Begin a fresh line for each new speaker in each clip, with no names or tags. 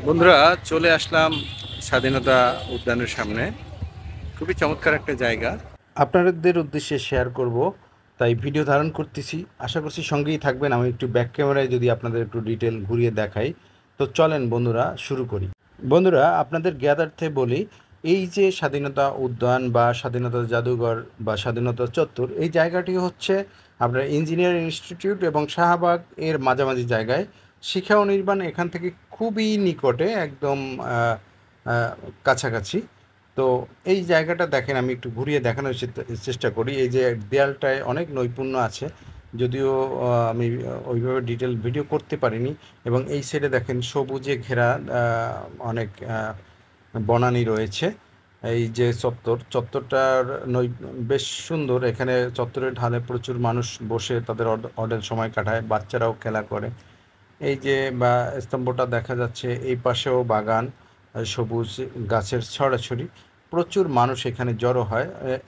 বন্ধুরা, চলে আসলাম স্বাধীনতা উদ্যানের সামনে। খুবই চমৎকার একটা জায়গা, আপনাদের উদ্দেশ্যে শেয়ার করব, তাই ভিডিও ধারণ করতেছি। আশা করছি সঙ্গেই থাকবেন। আমি একটু ব্যাক ক্যামেরায় যদি আপনাদের একটু ডিটেল ঘুরিয়ে দেখাই, তো চলেন বন্ধুরা শুরু করি। বন্ধুরা, আপনাদের জ্ঞাতার্থে বলি, এই যে স্বাধীনতা উদ্যান বা স্বাধীনতা জাদুঘর বা স্বাধীনতা চত্বর, এই জায়গাটি হচ্ছে আপনার ইঞ্জিনিয়ারিং ইনস্টিটিউট এবং শাহবাগ এর মাঝামাঝি জায়গায়। শিক্ষা ও নির্মাণ এখান থেকে খুবই নিকটে, একদম কাছাকাছি। তো এই জায়গাটা দেখেন, আমি একটু ঘুরিয়ে দেখানোর চেষ্টা করি। এই যে দেয়ালটায় অনেক নৈপুণ্য আছে, যদিও আমি ওইভাবে ডিটেল ভিডিও করতে পারিনি। এবং এই সাইডে দেখেন সবুজে ঘেরা অনেক বনানী রয়েছে। এই যে চত্বরটার নৈ বেশ সুন্দর। এখানে চত্বরের ঢালে প্রচুর মানুষ বসে তাদের অডেল সময় কাটায়, বাচ্চারাও খেলা করে। এই যে বা স্তম্ভটা দেখা যাচ্ছে, এই পাশেও বাগান, সবুজ গাছের ছড়াছড়ি। প্রচুর মানুষ এখানে জড়ো হয়।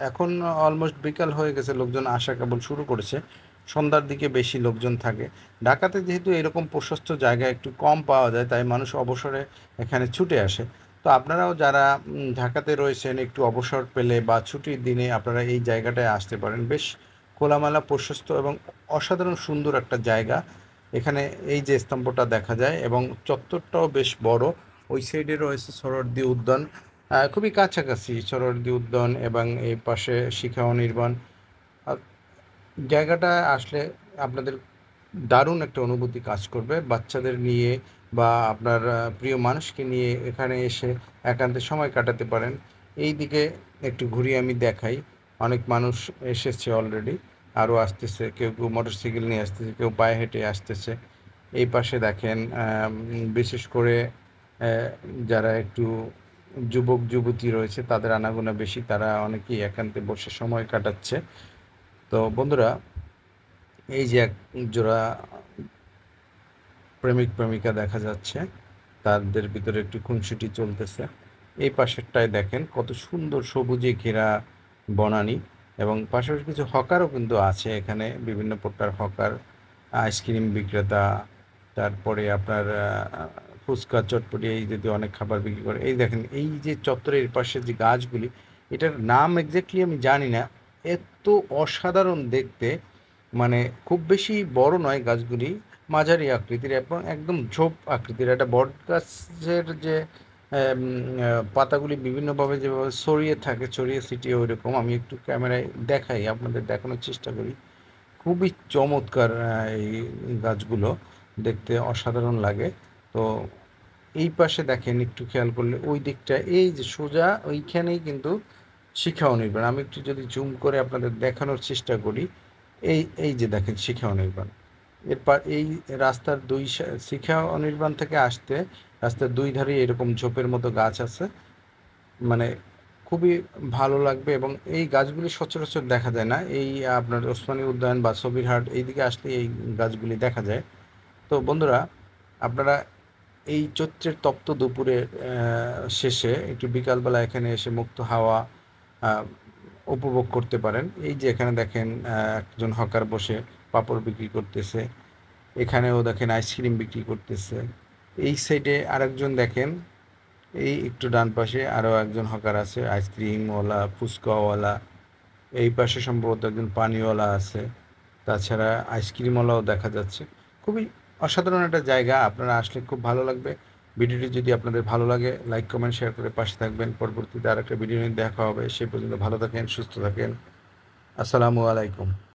এখন অলমোস্ট বিকাল হয়ে গেছে, লোকজন আসা কেবল শুরু করেছে। সন্ধ্যার দিকে বেশি লোকজন থাকে। ঢাকাতে যেহেতু এরকম প্রশস্ত জায়গা একটু কম পাওয়া যায়, তাই মানুষ অবসরে এখানে ছুটে আসে। তো আপনারাও যারা ঢাকাতে রয়েছেন, একটু অবসর পেলে বা ছুটির দিনে আপনারা এই জায়গাটায় আসতে পারেন। বেশ খোলামেলা, প্রশস্ত এবং অসাধারণ সুন্দর একটা জায়গা। এখানে এই যে স্তম্ভটা দেখা যায় এবং চত্বরটাও বেশ বড়। ওই সাইডে রয়েছে সোহরাওয়ার্দী উদ্যান, খুবই কাছাকাছি সোহরাওয়ার্দী উদ্যান এবং এই পাশে শিখা অনির্বাণ। আর জায়গাটা আসলে আপনাদের দারুণ একটা অনুভূতি কাজ করবে বাচ্চাদের নিয়ে বা আপনার প্রিয় মানুষকে নিয়ে এখানে এসে একান্তে সময় কাটাতে পারেন। এই দিকে একটু ঘুরিয়ে আমি দেখাই। অনেক মানুষ এসেছে অলরেডি, আরও আসতেছে। কেউ কেউ মোটরসাইকেল নিয়ে আসতেছে, কেউ পায়ে হেঁটে আসতেছে। এই পাশে দেখেন বিশেষ করে যারা একটু যুবক যুবতী রয়েছে, তাদের আনাগোনা বেশি। তারা অনেকেই একান্তে বসে সময় কাটাচ্ছে। তো বন্ধুরা, এই যে এক জোড়া প্রেমিক প্রেমিকা দেখা যাচ্ছে, তাদের ভিতরে একটু খুনসুটি চলতেছে। এই পাশেরটায় দেখেন কত সুন্দর সবুজে ঘেরা বনানী, এবং পাশাপাশি কিছু হকারও কিন্তু আছে এখানে, বিভিন্ন প্রকার হকার, আইসক্রিম বিক্রেতা, তারপরে আপনার ফুচকা চটপটি, এই যদি অনেক খাবার বিক্রি করে। এই দেখেন এই যে চত্বরের পাশে যে গাছগুলি, এটার নাম এক্স্যাক্টলি আমি জানি না। এত অসাধারণ দেখতে, মানে খুব বেশি বড় নয় গাছগুলি, মাঝারি আকৃতির এবং একদম ঝোপ আকৃতির। একটা বট গাছের যে পাতাগুলি বিভিন্নভাবে যেভাবে ছড়িয়ে থাকে, ছড়িয়ে ছিটিয়ে, ওই রকম। আমি একটু ক্যামেরায় দেখাই, আপনাদের দেখানোর চেষ্টা করি। খুবই চমৎকার এই গাছগুলো, দেখতে অসাধারণ লাগে। তো এই পাশে দেখেন, একটু খেয়াল করলে ওই দিকটা, এই যে সোজা ওইখানেই কিন্তু শিখা অনির্বাণ। আমি একটু যদি জুম করে আপনাদের দেখানোর চেষ্টা করি, এই এই যে দেখেন শিখা অনির্বাণ। এরপর এই রাস্তার শিখা অনির্বাণ থেকে আসতে রাস্তার দুই ধারে এরকম ঝোপের মতো গাছ আছে। মানে খুবই ভালো লাগবে, এবং এই গাছগুলি সচরাচর দেখা যায় না। এই আপনার ওসমানী উদ্যান বা সবিরহাট এইদিকে আসলে এই গাছগুলি দেখা যায়। তো বন্ধুরা, আপনারা এই চৈত্রের তপ্ত দুপুরের শেষে একটু বিকালবেলা এখানে এসে মুক্ত হাওয়া আহ, উপভোগ করতে পারেন। এই যে এখানে দেখেন একজন হকার বসে পাঁপড় বিক্রি করতেছে। এখানেও দেখেন আইসক্রিম বিক্রি করতেছে। এই সাইডে আরেকজন দেখেন, এই একটু ডান পাশে আরও একজন হকার আছে, আইসক্রিমওয়ালা, ফুচকাওয়ালা। এই পাশে সম্ভবত একজন পানিওয়ালা আছে। তাছাড়া আইসক্রিমওয়ালাও দেখা যাচ্ছে। খুবই অসাধারণ একটা জায়গা, আপনারা আসলে খুব ভালো লাগবে। ভিডিওটি যদি আপনাদের ভালো লাগে, লাইক কমেন্ট শেয়ার করে পাশে থাকবেন। পরবর্তীতে আর একটা ভিডিও নিয়ে দেখা হবে। সে পর্যন্ত ভালো থাকেন, সুস্থ থাকেন। আসসালামু আলাইকুম।